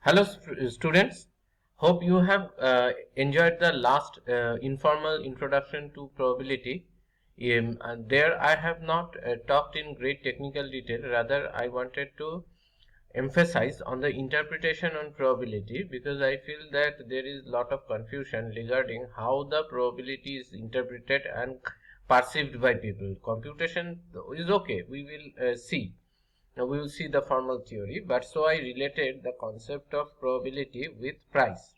Hello students, hope you have enjoyed the last informal introduction to probability. And there I have not talked in great technical detail, rather I wanted to emphasize on the interpretation on probability because I feel that there is lot of confusion regarding how the probability is interpreted and perceived by people. Computation is okay, we will see. Now we will see the formal theory, but so I related the concept of probability with price.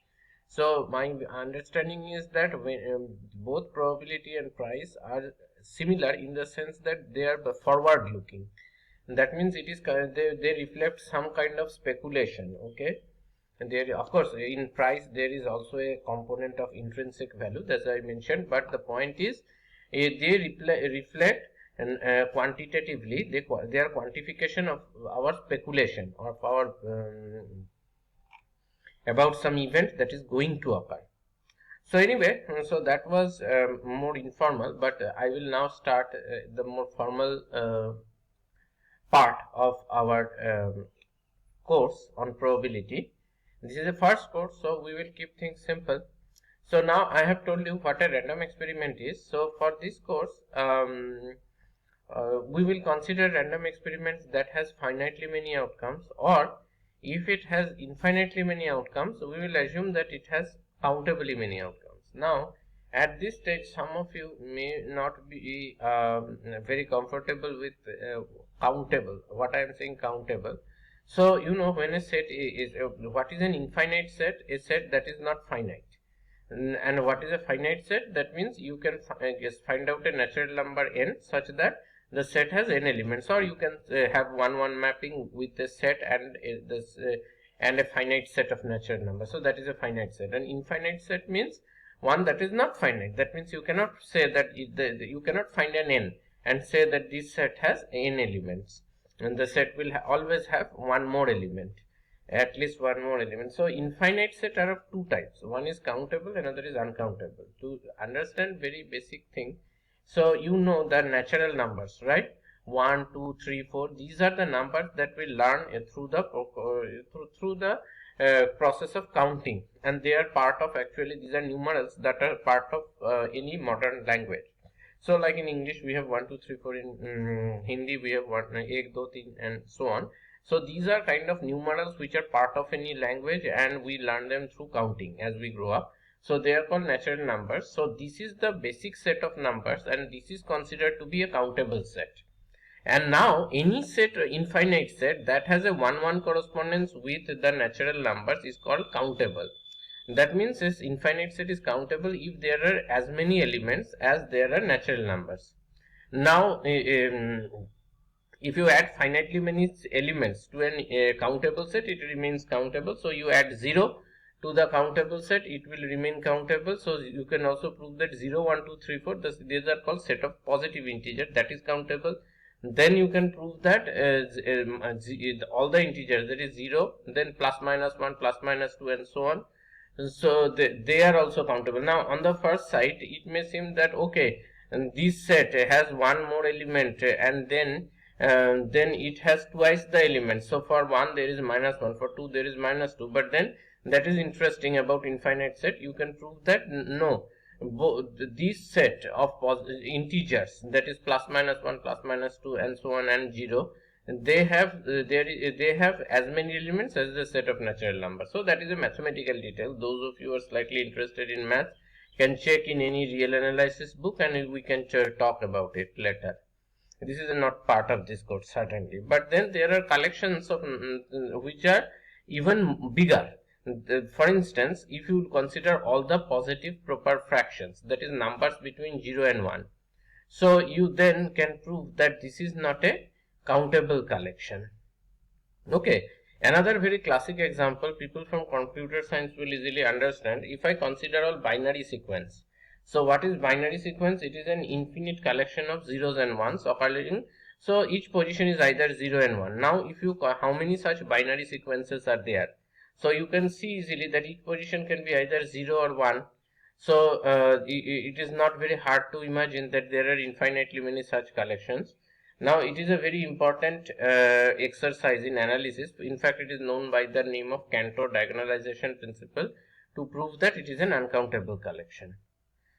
So my understanding is that when, both probability and price are similar in the sense that they are forward looking. That means it is they reflect some kind of speculation. Okay, and there of course in price there is also a component of intrinsic value, as I mentioned, but the point is they reflect and quantitatively they are quantification of our speculation or of our about some event that is going to occur. So anyway, so that was more informal, but I will now start the more formal part of our course on probability. This is the first course, so we will keep things simple. So now I have told you what a random experiment is. So for this course, we will consider random experiments that has finitely many outcomes, or if it has infinitely many outcomes, we will assume that it has countably many outcomes. Now at this stage some of you may not be very comfortable with countable. What I am saying countable. So you know, when a set is what is an infinite set? A set that is not finite. And what is a finite set? That means you can find out a natural number n such that the set has n elements, or you can have 1-1 mapping with a set and and a finite set of natural numbers. So that is a finite set. An infinite set means one that is not finite. That means you cannot say that you cannot find an n and say that this set has n elements, and the set will always have one more element, at least one more element. So infinite set are of two types. One is countable, another is uncountable. To understand very basic thing, so you know the natural numbers, right? 1, 2, 3, 4. These are the numbers that we learn through the process of counting, and they are part of, actually these are numerals that are part of any modern language. So like in English we have 1, 2, 3, 4. In Hindi we have 1, 1, 2, 3, and so on. So these are kind of numerals which are part of any language, and we learn them through counting as we grow up. So they are called natural numbers. So this is the basic set of numbers, and this is considered to be a countable set. And now any set, infinite set, that has a 1-1 correspondence with the natural numbers is called countable. That means this infinite set is countable if there are as many elements as there are natural numbers. Now if you add finitely many elements to an countable set, it remains countable. So you add 0 to the countable set, it will remain countable. So you can also prove that 0, 1, 2, 3, 4, these are called set of positive integers, that is countable. Then you can prove that all the integers, that is 0, then plus minus 1, plus minus 2, and so on. So they are also countable. Now on the first sight it may seem that okay, and this set has one more element, and then it has twice the elements. So for 1 there is -1, for 2 there is -2. But then that is interesting about infinite set. You can prove that no, this set of integers, that is plus minus 1, plus minus 2, and so on, and 0, they have they have as many elements as the set of natural numbers. So that is a mathematical detail. Those of you who are slightly interested in math can check in any real analysis book, and we can talk about it later. This is not part of this course certainly, but then there are collections of which are even bigger. For instance, if you consider all the positive proper fractions, that is numbers between 0 and 1, so you then can prove that this is not a countable collection. Okay, another very classic example people from computer science will easily understand. If I consider all binary sequence, so what is binary sequence? It is an infinite collection of zeros and ones occurring. So each position is either 0 and 1. Now if you how many such binary sequences are there? So you can see easily that each position can be either 0 or 1. So it is not very hard to imagine that there are infinitely many such collections. Now it is a very important exercise in analysis. In fact, it is known by the name of Cantor diagonalization principle to prove that it is an uncountable collection.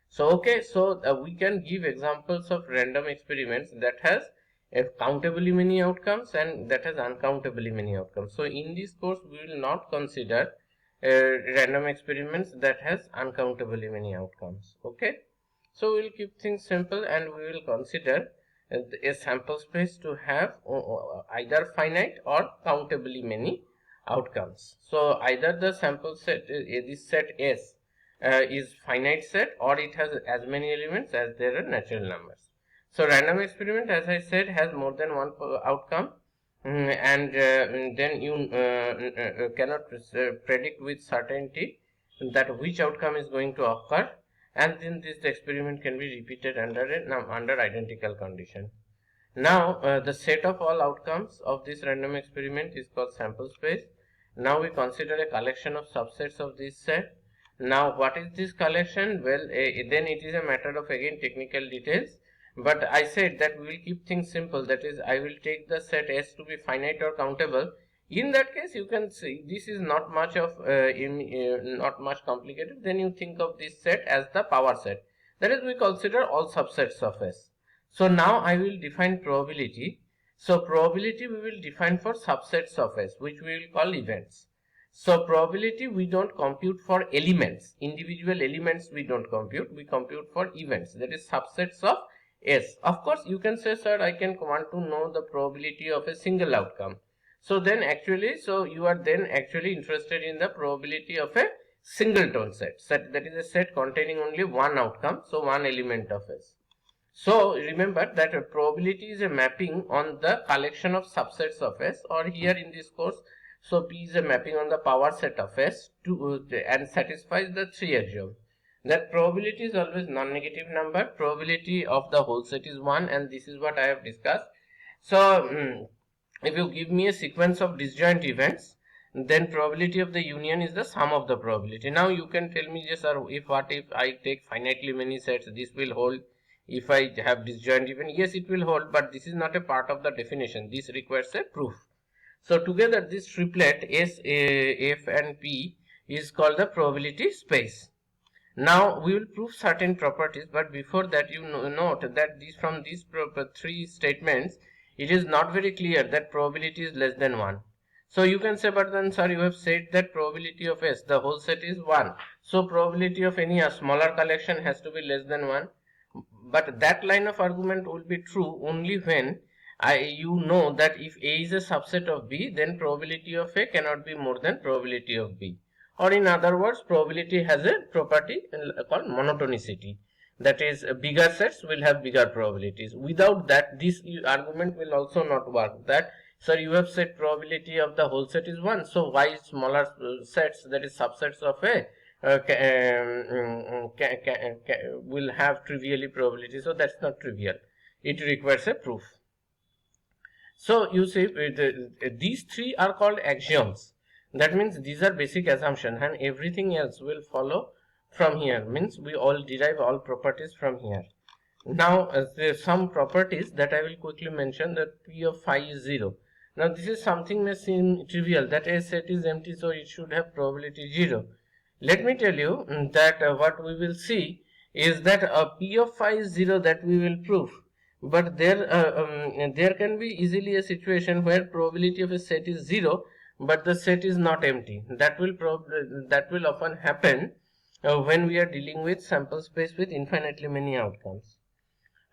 So okay, so we can give examples of random experiments that has countably many outcomes and that has uncountably many outcomes. So in this course we will not consider random experiments that has uncountably many outcomes. Okay, so we will keep things simple and we will consider a sample space to have either finite or countably many outcomes. So either the sample set, this set S is finite set, or it has as many elements as there are natural numbers. So random experiment, as I said, has more than one outcome, and then you cannot predict with certainty that which outcome is going to occur, and then this experiment can be repeated under identical condition. Now the set of all outcomes of this random experiment is called sample space. Now we consider a collection of subsets of this set. Now what is this collection? Well, then it is a matter of again technical details, but I said that we will keep things simple. That is, I will take the set S to be finite or countable. In that case, you can see this is not much of not much complicated. Then you think of this set as the power set. That is, we consider all subsets of S. So now I will define probability. So probability we will define for subsets of S, which we will call events. So probability we don't compute for elements, individual elements we don't compute, we compute for events, that is subsets of S. Of course you can say, sir, I can want to know the probability of a single outcome. So then actually, so you are then actually interested in the probability of a singleton set, that is a set containing only one outcome, so one element of S. So remember that a probability is a mapping on the collection of subsets of S, or here in this course, so P is a mapping on the power set of S to and satisfies the three axioms. That probability is always non-negative number, probability of the whole set is 1, and this is what I have discussed. So if you give me a sequence of disjoint events, then probability of the union is the sum of the probability. Now you can tell me, yes sir, if I take finitely many sets, this will hold. If I have disjoint event, yes it will hold, but this is not a part of the definition. This requires a proof. So together this triplet S, F and P is called the probability space. Now we will prove certain properties, but before that you note that from these three statements it is not very clear that probability is less than 1. So you can say, but then sir, you have said that probability of S, the whole set, is 1. So probability of any smaller collection has to be less than 1. But that line of argument will be true only when you know that if A is a subset of B, then probability of A cannot be more than probability of B. Or in other words, probability has a property called monotonicity. That is, bigger sets will have bigger probabilities. Without that, this argument will also not work. That, sir, you have said probability of the whole set is 1. So why smaller sets, that is subsets of A, will have trivially probability? So that's not trivial. It requires a proof. So you see, these three are called axioms. That means these are basic assumptions, and everything else will follow from here. Means we all derive all properties from here. Now there are some properties that I will quickly mention. That P of phi is 0. Now this is something may seem trivial, that a set is empty, so it should have probability 0. Let me tell you that what we will see is that P of phi is 0, that we will prove. But there can be easily a situation where probability of a set is 0, but the set is not empty. That will often happen when we are dealing with sample space with infinitely many outcomes.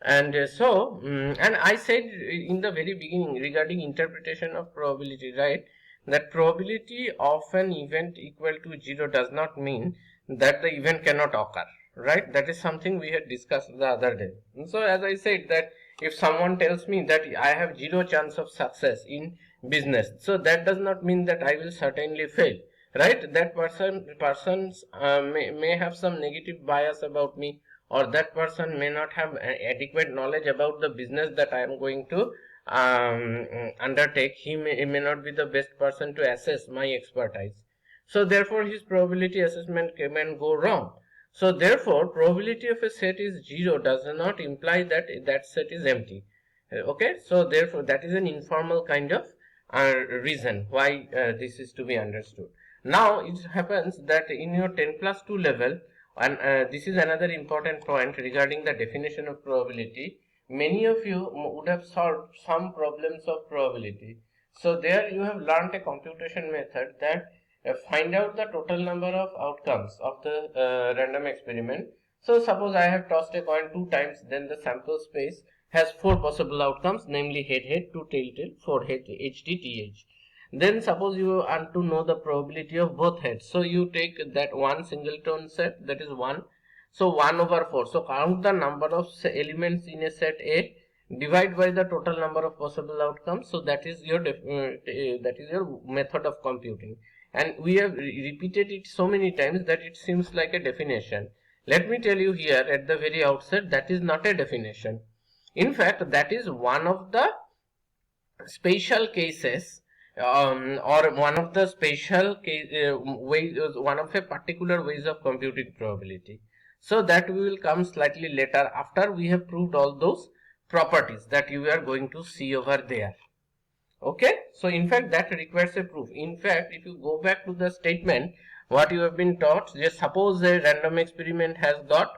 And and I said in the very beginning regarding interpretation of probability, right, that probability of an event equal to 0 does not mean that the event cannot occur. Right, that is something we had discussed the other day. And so as I said, that if someone tells me that I have 0 chance of success in business, so that does not mean that I will certainly fail. Right, that persons may have some negative bias about me, or that person may not have adequate knowledge about the business that I am going to undertake. He may not be the best person to assess my expertise. So therefore his probability assessment can go wrong. So therefore probability of a set is 0 does not imply that that set is empty. Okay, so therefore that is an informal kind of reason why this is to be understood. Now it happens that in your 10 plus 2 level, and this is another important point regarding the definition of probability, many of you would have solved some problems of probability. So there you have learned a computation method that find out the total number of outcomes of the random experiment. So suppose I have tossed a coin 2 times, then the sample space has 4 possible outcomes, namely head head, 2 tail tail, 4 head, HD TH. Then suppose you want to know the probability of both heads. So you take that one singleton set, that is 1. So 1 over 4. So count the number of elements in a set A, divide by the total number of possible outcomes. So that is your method of computing. And we have repeated it so many times that it seems like a definition. Let me tell you here at the very outset, that is not a definition. In fact, that is one of the special cases or one of the special ways, one of a particular ways of computing probability. So that we will come slightly later after we have proved all those properties that you are going to see over there. Okay, so in fact that requires a proof. In fact, if you go back to the statement, what you have been taught, just suppose a random experiment has got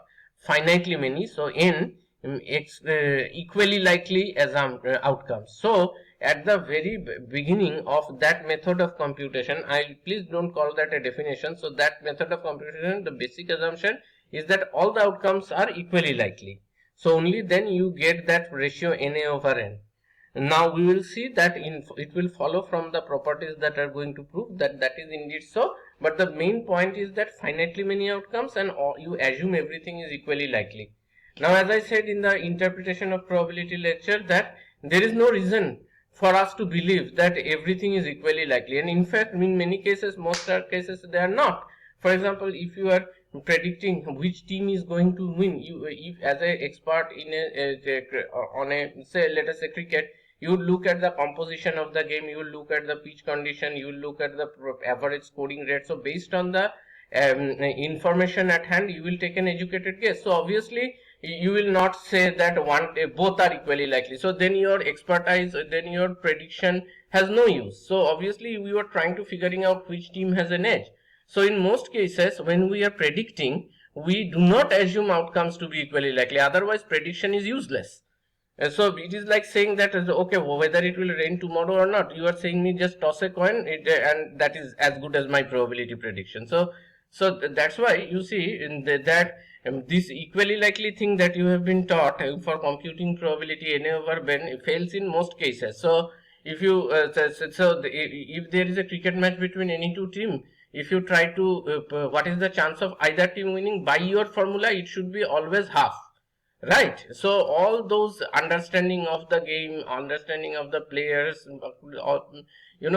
finitely many, so n equally likely outcomes. So at the very beginning of that method of computation, please don't call that a definition. So that method of computation, the basic assumption is that all the outcomes are equally likely. So only then you get that ratio na over n. Now we will see that it will follow from the properties that are going to prove that that is indeed so. But the main point is that finitely many outcomes and you assume everything is equally likely. Now, as I said in the interpretation of probability lecture, that there is no reason for us to believe that everything is equally likely, and in fact in many cases, most cases they are not. For example, if you are predicting which team is going to win, if as a expert in on a, say, let us say cricket, you look at the composition of the game, you look at the pitch condition, you look at the average scoring rate. So based on the information at hand, you will take an educated guess. So obviously you will not say that both are equally likely. So then your expertise, then your prediction has no use. So obviously we were trying to figuring out which team has an edge. So in most cases, when we are predicting, we do not assume outcomes to be equally likely. Otherwise, prediction is useless. So it is like saying that, okay, whether it will rain tomorrow or not, you are saying me just toss a coin, and that is as good as my probability prediction. So that's why you see in that this equally likely thing that you have been taught for computing probability n over n fails in most cases. So if you if there is a cricket match between any two teams, if you try to what is the chance of either team winning, by your formula it should be always half, right? So all those understanding of the game, understanding of the players,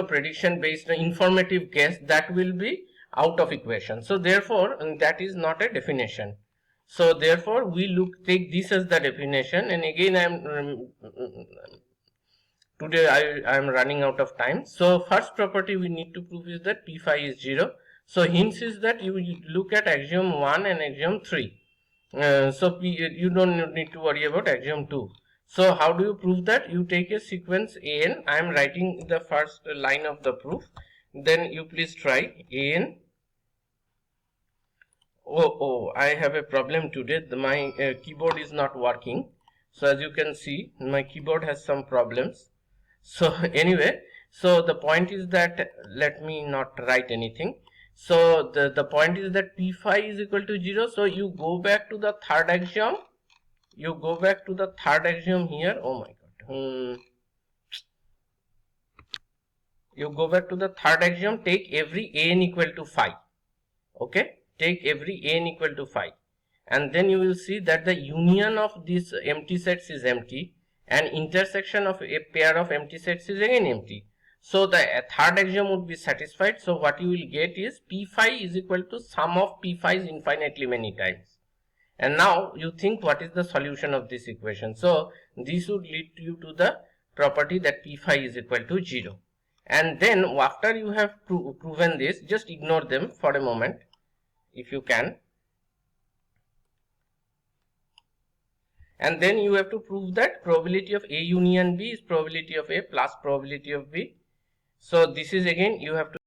prediction based informative guess, that will be out of equation. So therefore that is not a definition. So therefore we take this as the definition. And again today I am running out of time. So first property we need to prove is that p phi is 0. So hints is that you look at axiom 1 and axiom 3. So you don't need to worry about axiom 2. So how do you prove that? You take a sequence an. I am writing the first line of the proof. Then you please try an. Oh, I have a problem today. My keyboard is not working. So as you can see, my keyboard has some problems. So anyway, so the point is that, let me not write anything. So the point is that p phi is equal to 0. So you go back to the third axiom. You go back to the third axiom here. Oh my god. You go back to the third axiom. Take every n equal to phi. Okay. Take every n equal to phi. And then you will see that the union of these empty sets is empty. And intersection of a pair of empty sets is again empty. So the third axiom would be satisfied. So what you will get is p phi is equal to sum of p phi's infinitely many times. And now you think, what is the solution of this equation? So this would lead you to the property that p phi is equal to 0. And then after you have proven this, just ignore them for a moment if you can. and then you have to prove that probability of A union B is probability of A plus probability of B. So this is again you have to